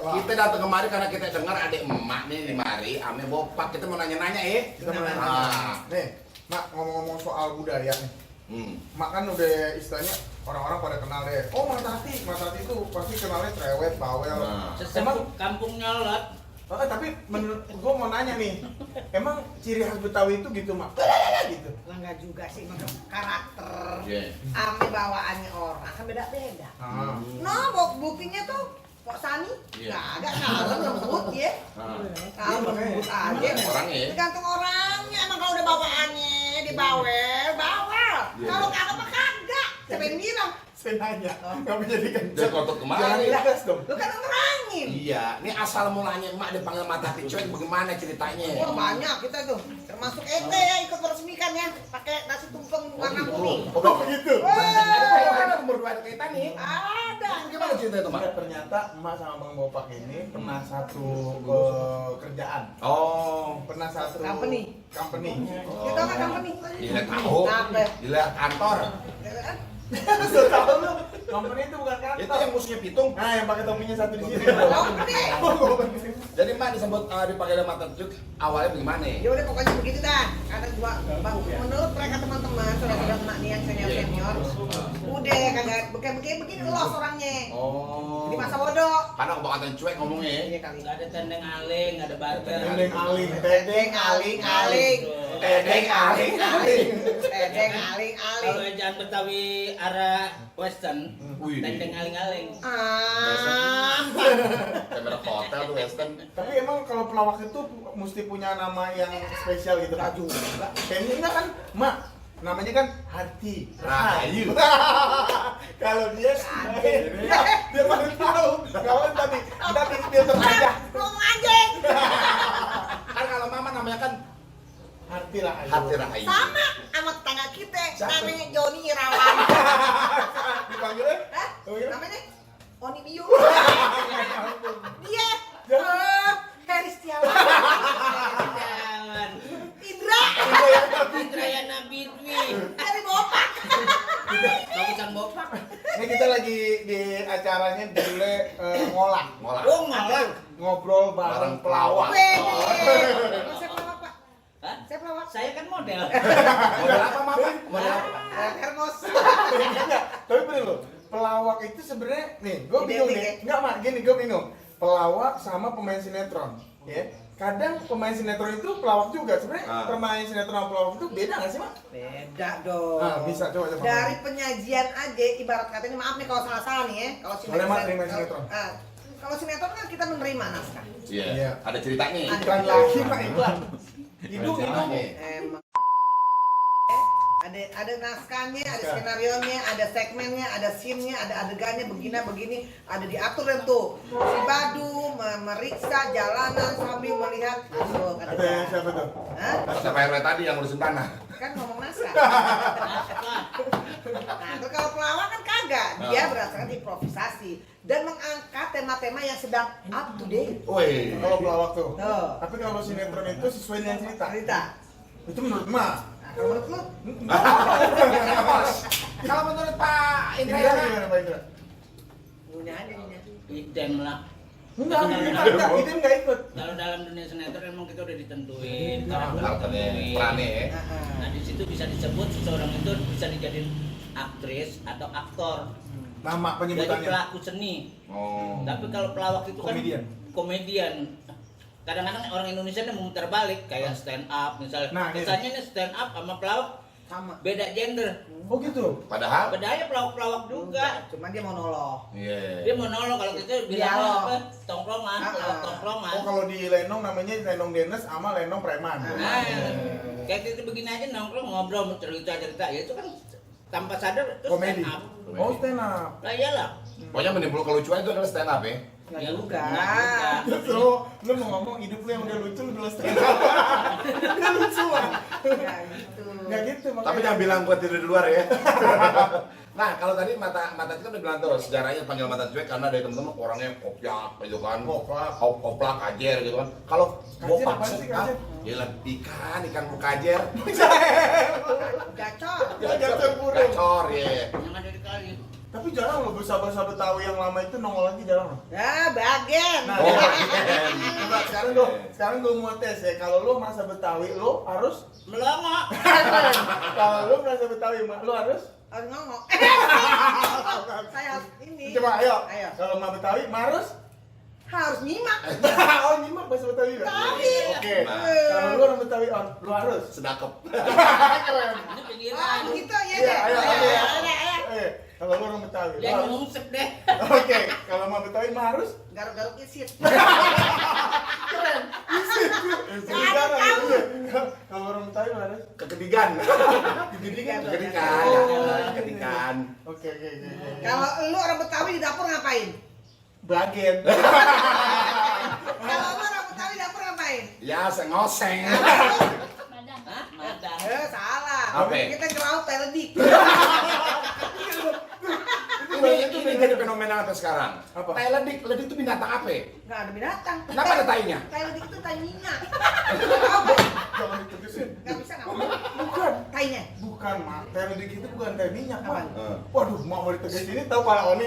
Kita datang kemari karena kita dengar adik emak nih di mari, ame bopak. Kita mau nanya-nanya Kita mau nanya. Nih, Mak, ngomong-ngomong soal budaya nih. Mak kan udah istilahnya orang-orang pada kenal deh. Oh, Mak Tati itu pasti kenalnya cerewet, bawel. Emang kampung nyolot. Tapi menurut gua mau nanya nih, emang ciri khas Betawi itu gitu, Mak? Gitu. Lah enggak juga sih, karakter. Yeah. Ame bawaannya orang kan beda-beda. Nah, Buktinya tuh Pok Sani, Iya. nggak ada kalem lembut ya. Kalem lembut aja. Orangnya ya? Tergantung orangnya, emang kalau udah bawaannya dibawel, bawel. Kalau kagak mah kagak. Siapa yang bilang? saya nanya, nggak bisa Dia dikencet. kotok Jangan kemari. digas dong. Lu kan nerangin. Iya, ini asal mulanya emak dipanggil mata hati cuek bagaimana ceritanya? Oh banyak kita tuh, termasuk ente ya ikut meresmikan ya, pakai nasi tumpeng warna kuning. Oh, begitu. Ada kaitannya, umur dua ada kaitannya. Ada. Gimana cerita itu, Mak? Enggak, ternyata Emak sama Bang Bopak ini pernah satu kerjaan. Oh, Pernah satu Company. Kita kan company. gila tahu. Apa? Gila kantor. Sudah tahu lu. Company itu bukan kantor. Itu yang musuhnya pitung. Nah, yang pakai topinya satu di sini. Oh, gede. Jadi emak disebut dipakai dalam mata cuek awalnya bagaimana? Ya udah pokoknya begitu dah. Karena gua menurut mereka teman-teman sudah emak nih yang senior, udah kagak begini los orangnya. Oh. Di masa bodoh. Karena kebanyakan cuek ngomongnya. Iya kali. Nggak ada tendeng aling, nggak ada barter. Tendeng aling, tendeng aling. Tedeng aling. Tedeng Kalau aling-aling. ejaan Betawi arah Western, Wih, tendeng aling-aling. Kamera hotel tuh Western. Tapi emang kalau pelawak itu mesti punya nama yang spesial gitu kan? Juga. Kayaknya enggak kan, Mak? Namanya kan Hati Rahayu. Kalau dia dia baru tahu. Kawan tadi dia terajah. Ngomong anjing. Kan kalau mama namanya kan Hati Rahayu. Hati Rahayu. Sama sama tetangga kita Siapa? namanya Joni Irawan. Dipanggilnya? Hah? Oh, iya? Namanya Oni Biu. Dia. Dia Heri Setiawan. Jangan. Indra. Indrayana Bidwi. Dari Bopak. Bagusan bopak. Ini kita lagi di acaranya judulnya ngolak. Ngolah. Oh, malah. Ngobrol bareng pelawak. Weh. Saya pelawak, Pak. Hah? Saya pelawak. Saya kan model. Model apa mama? Model apa? Hermos. Enggak, tapi bener loh. Pelawak itu sebenarnya nih, gue bingung Identik, nih. Enggak, Mak, gini gue bingung. Pelawak sama pemain sinetron, ya. Kadang pemain sinetron itu pelawak juga. Sebenarnya pemain sinetron sama pelawak itu beda nggak sih, Mak? Beda dong. Nah, bisa coba. Dari penyajian aja, ibarat katanya maaf nih kalau salah-salah nih ya. Kalau Boleh, Mak, terima sinetron. Kalau sinetron kan kita menerima naskah. Iya. Iya. Ada ceritanya. Iklan lagi, Mak, iklan. Hidung. Emang ada naskahnya, ada skenarionya, ada segmennya, ada scene-nya, ada adegannya begini, ada diatur dan tuh. Si Badu memeriksa jalanan sambil melihat tuh Ada adegan. siapa tuh? Hah? Siapa RW tadi yang ngurusin tanah? Kan ngomong naskah. Nah, terus kalau pelawak kan kagak, dia berdasarkan improvisasi dan mengangkat tema-tema yang sedang up to date. Woi. Kalau pelawak tuh. Tuh. Tapi kalau sinetron itu sesuai dengan cerita. Cerita. Itu menurut Mak. Nah, kalau menurut lu? Kalau menurut Pak Indra Indra gimana, Pak Indra? Punya aja punya. Idem lah. Enggak, itu enggak ikut. Kalau dalam dunia sinetron emang kita udah ditentuin karakternya, perannya ya. Nah di situ bisa disebut seseorang itu bisa dijadiin aktris atau aktor. Nama Jadi penyebutannya. pelaku seni. Oh. Tapi kalau pelawak itu kan Komedian. komedian. Kadang-kadang orang Indonesia ini memutar balik kayak stand up misalnya. Nah, gitu. Misalnya nih stand up sama pelawak Sama. beda gender. Oh gitu. Padahal. Bedanya pelawak-pelawak juga. Cuman dia monolog. Iya. Dia monolog kalau kita bilang Dialog. apa? Tongkrongan, pelawak tongkrongan. Oh kalau di Lenong namanya Lenong Dennis sama Lenong Preman. Nah, kayak gitu begini aja nongkrong ngobrol cerita-cerita ya itu kan tanpa sadar itu Komedi. stand up. Oh stand up. Lah iyalah. Pokoknya menimbul kelucuan itu adalah stand up ya. Nggak Ya, juga. enggak juga. Terus lu mau ngomong hidup lu yang udah lucu lu bilang stand up. Udah lucuan. Nggak gitu. Enggak gitu makanya. Tapi jangan bilang gua tidur di luar ya. Nah, kalau tadi mata itu kan udah bilang tuh sejarahnya panggil mata cuek karena dari temen-temen orangnya koplak gitu kan. Koplak kajer gitu kan. Kalau Kajer bopak apaan sih, sedap, kajer? ya ikan kajer. Gacor. Gacor burung. Gacor ya. Yang ada di kali. Tapi jarang loh bersahabat-sahabat tahu yang lama itu nongol lagi jarang loh. Ya, bage agen. Nah, Oh, coba sekarang gue mau tes ya. Kalau lu merasa Betawi, lu harus Melongo. kalau lu merasa Betawi, lu harus Harus ngomong. Saya harus ini. coba ayo. Ayo. Kalau mau Betawi, harus Harus nyimak. oh nyimak bahasa Betawi kan? Betawi. Oke. Nah. Kalau lu orang Betawi on, lu harus. sedakep. Keren. Ini Ah, pinggiran. begitu ya Iya, deh. ayo, ayo. Ayo. Kalau lu orang Betawi, lu Yang harus. ngungsep deh. Oke. Kalau mau Betawi, harus. Garuk-garuk isit. Kalau orang Betawi harus. Kekedigan. Kedikan. Kekedikan. Oh. Kekedikan. Oke. Kalau lu orang Betawi di dapur ngapain? Bagian. Kalau lu orang Betawi di dapur ngapain? Ya, ngoseng. Hah? Madang. Salah. Apa? Kita ngeraut teledik. Ini jadi fenomena apa sekarang? Apa? Tai ledik itu binatang apa? Nggak ada binatang. Kenapa ada tainya? Teledik itu tai minyak. Jangan diterusin. Nggak bisa ngomong. Bukan. Tainya. Bukan, Mak. Teledik itu bukan teh minyak, Mak. Apaan? Waduh, Mak mau ditegasin ini tahu Pak Oni.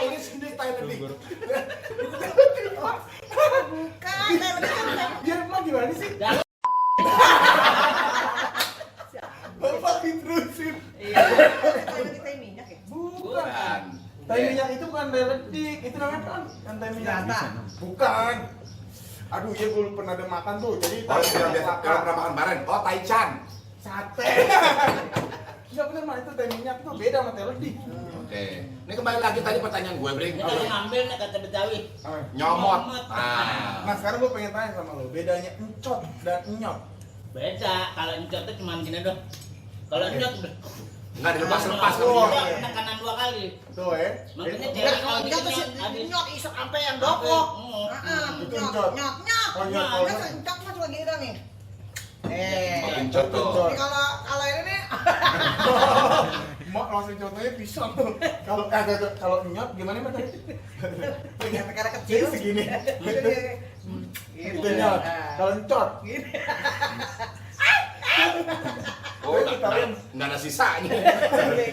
Ini sendiri tai ledik. Bukan. Teledik itu bukan. Biar Mak gimana sih? Dah. Bapak diterusin. Iya. Teledik tai minyak ya? Bukan. Bukan. Tai minyak itu bukan teledik, itu namanya apa? Kan tai minyak. Senjata. Bukan. Aduh, iya gue pernah ada makan tuh. Jadi Oh, yang biasa kalau pernah makan bareng. Oh, taichan. sate. Enggak benar, Mak. Itu tai minyak itu beda sama teledik. Oke. Ini kembali lagi tadi pertanyaan gue, Bring. Ini kalau ngambil nih kata Betawi. Nyomot. Nah, Ah. sekarang gue pengen tanya sama lo, bedanya encot dan enyot. Beda. Kalau encot itu cuma gini doang. Kalau encot udah. Enggak dilepas-lepas Oh, kan. iya. Tekanan 2 kali. Tuh ya. Makanya Itu- cewek Kalau nyot tuh habis. nyot isok sampai yang dopok. Itu Nyot, encot. nyot, nyot. Oh, nyot, Nah, oh, kan nyot. encot mah cuma gini doang nih. Encot tuh. Ini kalau ini nih, Mak langsung contohnya pisang tuh. Kalau enyot gimana Mak tadi? yang negara Jadi kecil. segini. Gitu. Itu enyot. Nah. Kalau encot, Gini. Oh, enggak ada sisanya.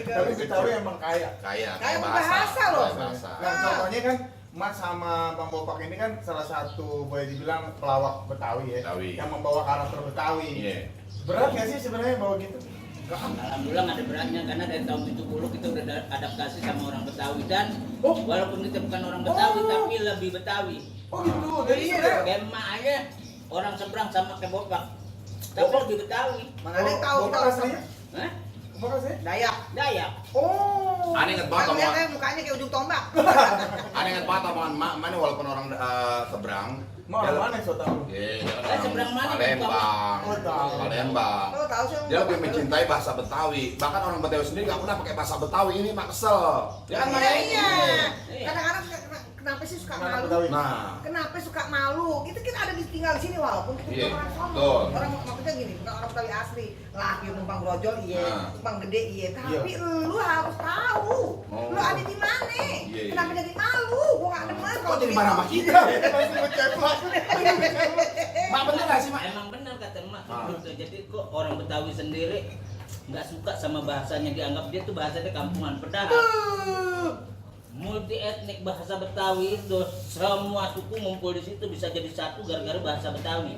tapi Betawi emang kaya. Kayak Kayak bahasa loh. Bahasa. Nah, contohnya kan Mas sama Bang Bopak ini kan salah satu boleh dibilang pelawak Betawi ya. Betawi. Yang membawa karakter Betawi. Iya. Berat nggak sih sebenarnya bawa gitu? Enggak. Alhamdulillah nggak ada beratnya karena dari tahun 70 kita udah adaptasi sama orang Betawi dan Oh. walaupun kita bukan orang Betawi Oh. tapi lebih Betawi. Oh gitu. Jadi Iya. sebenarnya Kayak emak aja orang seberang sama kayak Bopak. Tapi Oh. lebih Betawi. Mana ada yang tahu Bopak kita aslinya? Hah? Bopak aslinya? Dayak. Dayak. Oh. Aneh inget banget Kan lihat omongan. kayak mukanya kayak ujung tombak. Aneh inget banget omongan Mak. Mana walaupun orang seberang. Mau dia- orang mana so tahu? Iya, dia kan Eh, orang seberang mana? Palembang. Oh, tahu. Palembang. Lo tahu sih? Dia lebih mencintai bahasa Betawi. Bahkan orang Betawi sendiri nggak pernah pakai bahasa Betawi. Ini Mak kesel. Ya kan Mak? Iya, iya. Iya. Kadang-kadang kenapa sih suka Mana malu? Betawi? Nah, Kenapa suka malu? Kita kan ada tinggal di sini walaupun kita Iya, bukan orang sono. betul. Orang maksudnya gini, bukan orang Betawi asli. Laki numpang brojol iya, Nah. numpang gede iya. Tapi lu harus tahu. Oh. Lu ada di mana? Iya, iya. Kenapa jadi malu? Gua nggak demen kok kalau jadi begitu. marah sama kita? Langsung ngeceplak. Mak bener nggak sih Mak? Emang benar kata emak Ah. gitu. Jadi kok orang Betawi sendiri nggak suka sama bahasanya, dianggap dia tuh bahasanya kampungan. Padahal multi etnik bahasa Betawi itu semua suku ngumpul di situ bisa jadi satu gara-gara bahasa Betawi.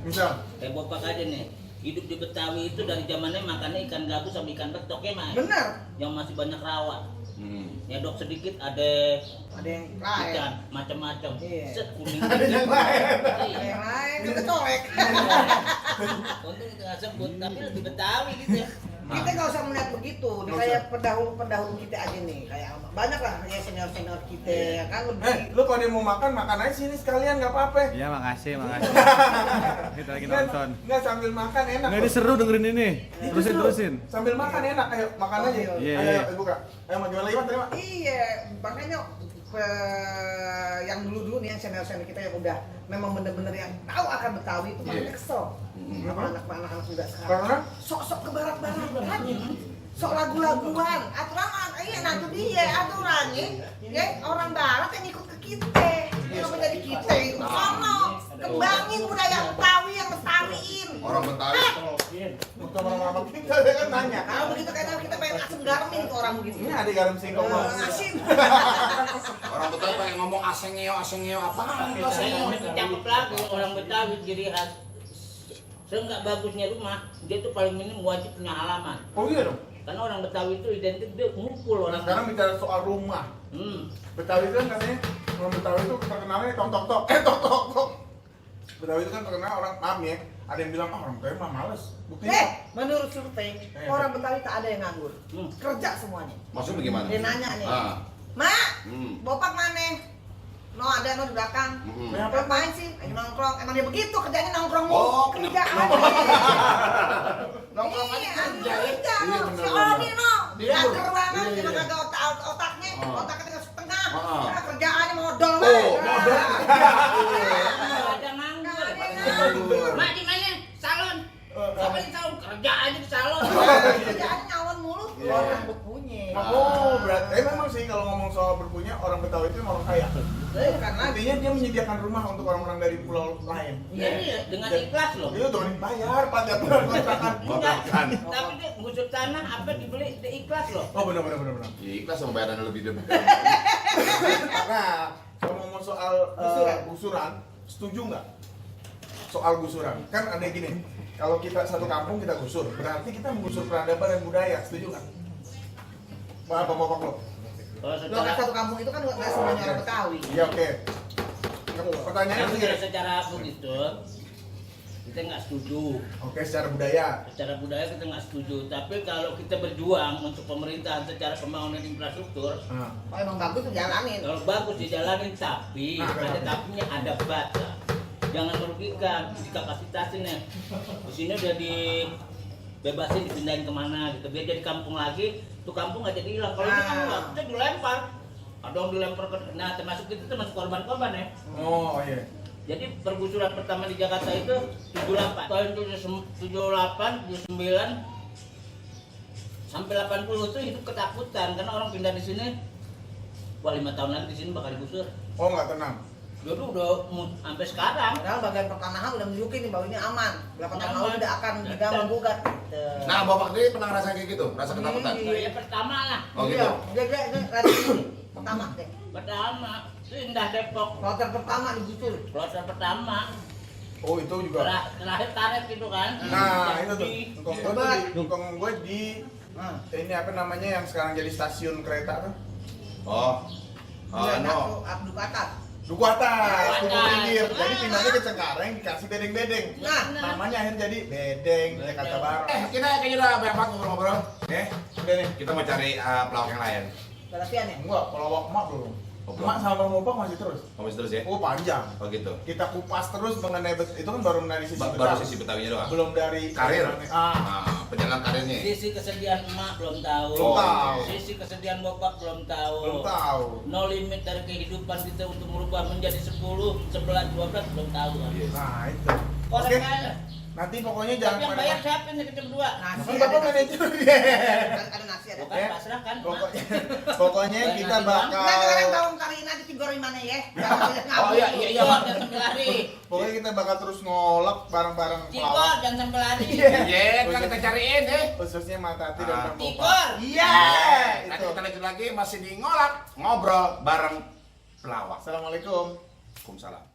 Misal. Kayak Bopak aja nih, hidup di Betawi itu dari zamannya makannya ikan gabus sama ikan betok ya Mas. Bener. Yang masih banyak rawa. Hmm. Nyedok sedikit ada Ada yang lain. ikan macam-macam. Iya. Set kuning. Ada yang lain. Ada Iya. yang lain kita colek. Untung itu nggak sebut, tapi lebih Betawi gitu ya. Kita nggak usah melihat begitu. Nih Nggak kayak pendahulu kita aja nih, kayak banyak lah kayak senior kita ya kan lebih. Lu kalau dia mau makan, makan aja sini sekalian nggak apa-apa. Iya makasih. Kita lagi Nggak- nonton. Nggak sambil makan enak. Nggak kok. ini seru dengerin ini. Terusin Itu terusin. Sambil makan enak, ayo makan aja. Iya, iya. Ayo, ayo buka. Ayo mau gimana lagi Mas? Terima. Iya, makanya yang dulu-dulu nih yang senior-senior kita yang udah memang bener-bener yang tahu akan Betawi itu malah Iya. kesel. Hmm. Sama anak-anak muda sekarang. Karena Sok-sok ke barat-baratan. Sok lagu-laguan. Aturan iya nah itu dia aturannya. Ya orang barat yang ikut ke kita. Yang menjadi kita itu sono. Kembangin budaya Betawi yang lestariin. Orang Betawi. bukan orang-orang kita dia kan nanya. Kalau begitu kayaknya kita pengen asam garam nih ke orang begitu. Ini ada garam singkong. Bang. Asin. Orang Betawi pengen ngomong ngomong asengeo apaan itu Saya asengeo? lebih cakep lagi orang Betawi ciri khas. Seenggak bagusnya rumah, dia tuh paling minim wajib punya halaman. Oh iya dong. Karena orang Betawi itu identik dia ngumpul Nah, orang. sekarang bicara soal rumah. Hmm. Betawi itu kan katanya orang Betawi itu terkenalnya tok tok tok. Tok tok tok. Betawi itu kan terkenal orang maaf ya. Ada yang bilang orang Betawi mah males. Buktinya Menurut survei, orang Betawi tak ada yang nganggur. Hmm. Kerja semuanya. Maksudnya bagaimana? Dia nanya nih, Ah. Mak, Hmm. bopak mana? No ada no di belakang. Hmm. Ngapain sih? Lagi nongkrong. Emang dia begitu kerjanya nongkrong mulu. Oh, kerja kenapa? aja. Nongkrong aja Iya, kerja ya. kerja Iya, no. bener, Si bener. Odi no. Dia Dager banget. iya, Dia iya. kagak otaknya. Ah. Otaknya tinggal setengah. Ah. Nah, kerjaannya modal Oh, banget. modal. Ada nganggur. Nggak ada nganggur. Mak di mana? Salon. Siapa di salon? Kerja aja di salon. Kerjaannya nyawon mulu. Iya. Orang berpunya. Oh, berarti memang sih kalau ngomong soal berpunya orang Betawi itu memang orang kaya. Karena Artinya dia menyediakan rumah untuk orang-orang dari pulau lain. Iya, dengan ikhlas loh. Dia udah dibayar Pak tiap bulan kontrakan. Enggak, Makan. tapi dia gusur tanah apa dibeli dia ikhlas loh. Oh benar. Ya, ikhlas sama bayaran lebih deh. Nah, kalau ngomong soal gusuran, setuju nggak? Soal gusuran, kan ada gini. Kalau kita satu kampung kita gusur, berarti kita menggusur peradaban dan budaya, setuju nggak? Apa bapak lo? Kalau lo kan secara satu kampung itu kan nggak semuanya orang Betawi. Iya oke. Pertanyaannya kalau begini. secara begitu kita nggak setuju. Oke, secara budaya. Secara budaya kita nggak setuju. Tapi kalau kita berjuang untuk pemerintahan secara pembangunan infrastruktur, Nah, Kalau emang bagus tuh jalanin. kalau bagus dijalanin tapi Nah, ada kenapa? tapinya ada batas. Jangan merugikan, dikapasitasin ya. Di sini udah dibebasin dipindahin kemana gitu. Biar jadi kampung lagi, tuh kampung nggak jadi hilang. Kalau ini kan nggak, kita dilempar. Ada yang dilempar ke, nah termasuk itu termasuk korban-korban ya. oh iya. Jadi pergusuran pertama di Jakarta itu 78. Tahun 78, 79 sampai 80 itu hidup ketakutan karena orang pindah di sini. Wah 5 tahun lagi di sini bakal digusur. Oh nggak tenang. Jadi udah sampai sekarang. Padahal bagian pertanahan udah menunjukin nih bahwa ini aman. Berapa tahun lalu Aman. udah akan diganggu gugat. Nah, bapak dia pernah ngerasain kayak gitu? Rasa ketakutan? Ya pertama lah. Oh Iya, gitu? dia rajin ini. Pertama deh. Pertama itu Indah Depok. Kloter pertama digusur. Kloter pertama. Oh itu juga. Terakhir karet gitu kan. Nah itu tuh. Jadi, Ngkong gue tuh di, ngkong gue di Nah, ini apa namanya yang sekarang jadi stasiun kereta tuh? Oh. dia No. Abdul Atas. Duku atas, Duku Duku atas. pinggir. Jadi pindahnya ke Cengkareng dikasih bedeng-bedeng. Nah, Namanya akhirnya jadi bedeng Jakarta Barat. Kita kayaknya udah banyak banget ngobrol-ngobrol. Udah nih. Kita mau cari pelawak yang lain. Latihan ya. Enggak, pelawak emak belum. Oh, belum. Emak sama Mopak masih terus. Ngomong terus ya? Oh panjang. Oh gitu. Kita kupas terus mengenai itu kan baru dari sisi Baru Betawi. sisi Betawinya doang. Belum dari Karir. Ah, Nah, perjalanan karirnya. sisi kesedihan emak belum tahu. Belum tahu. Sisi kesedihan bapak belum tahu. belum tahu. No limit dari kehidupan kita untuk merubah menjadi 10, 11, 12 belum tahu. Yes. Nah itu. Korek Oke. aja. Nanti pokoknya Tapi jangan yang bayar siapa ini kita berdua? Nasi Kan ada bapak nasi. manajer. Ada nasi ada. Bukan pasrah kan? Pokoknya kita bakal Nah, sekarang tolong cariin aja tigori mana ya. Oh iya iya iya. Cikor jangan sampai lari. pokoknya kita bakal terus ngolek bareng-bareng Cikor pelawak. jangan sampai lari. Iya, kan kita cariin ya. Khususnya Matati dan Bang Bopak. Cikor. Iya. Nanti Itu. kita lanjut lagi masih di ngolak ngobrol bareng pelawak. Assalamualaikum. Waalaikumsalam.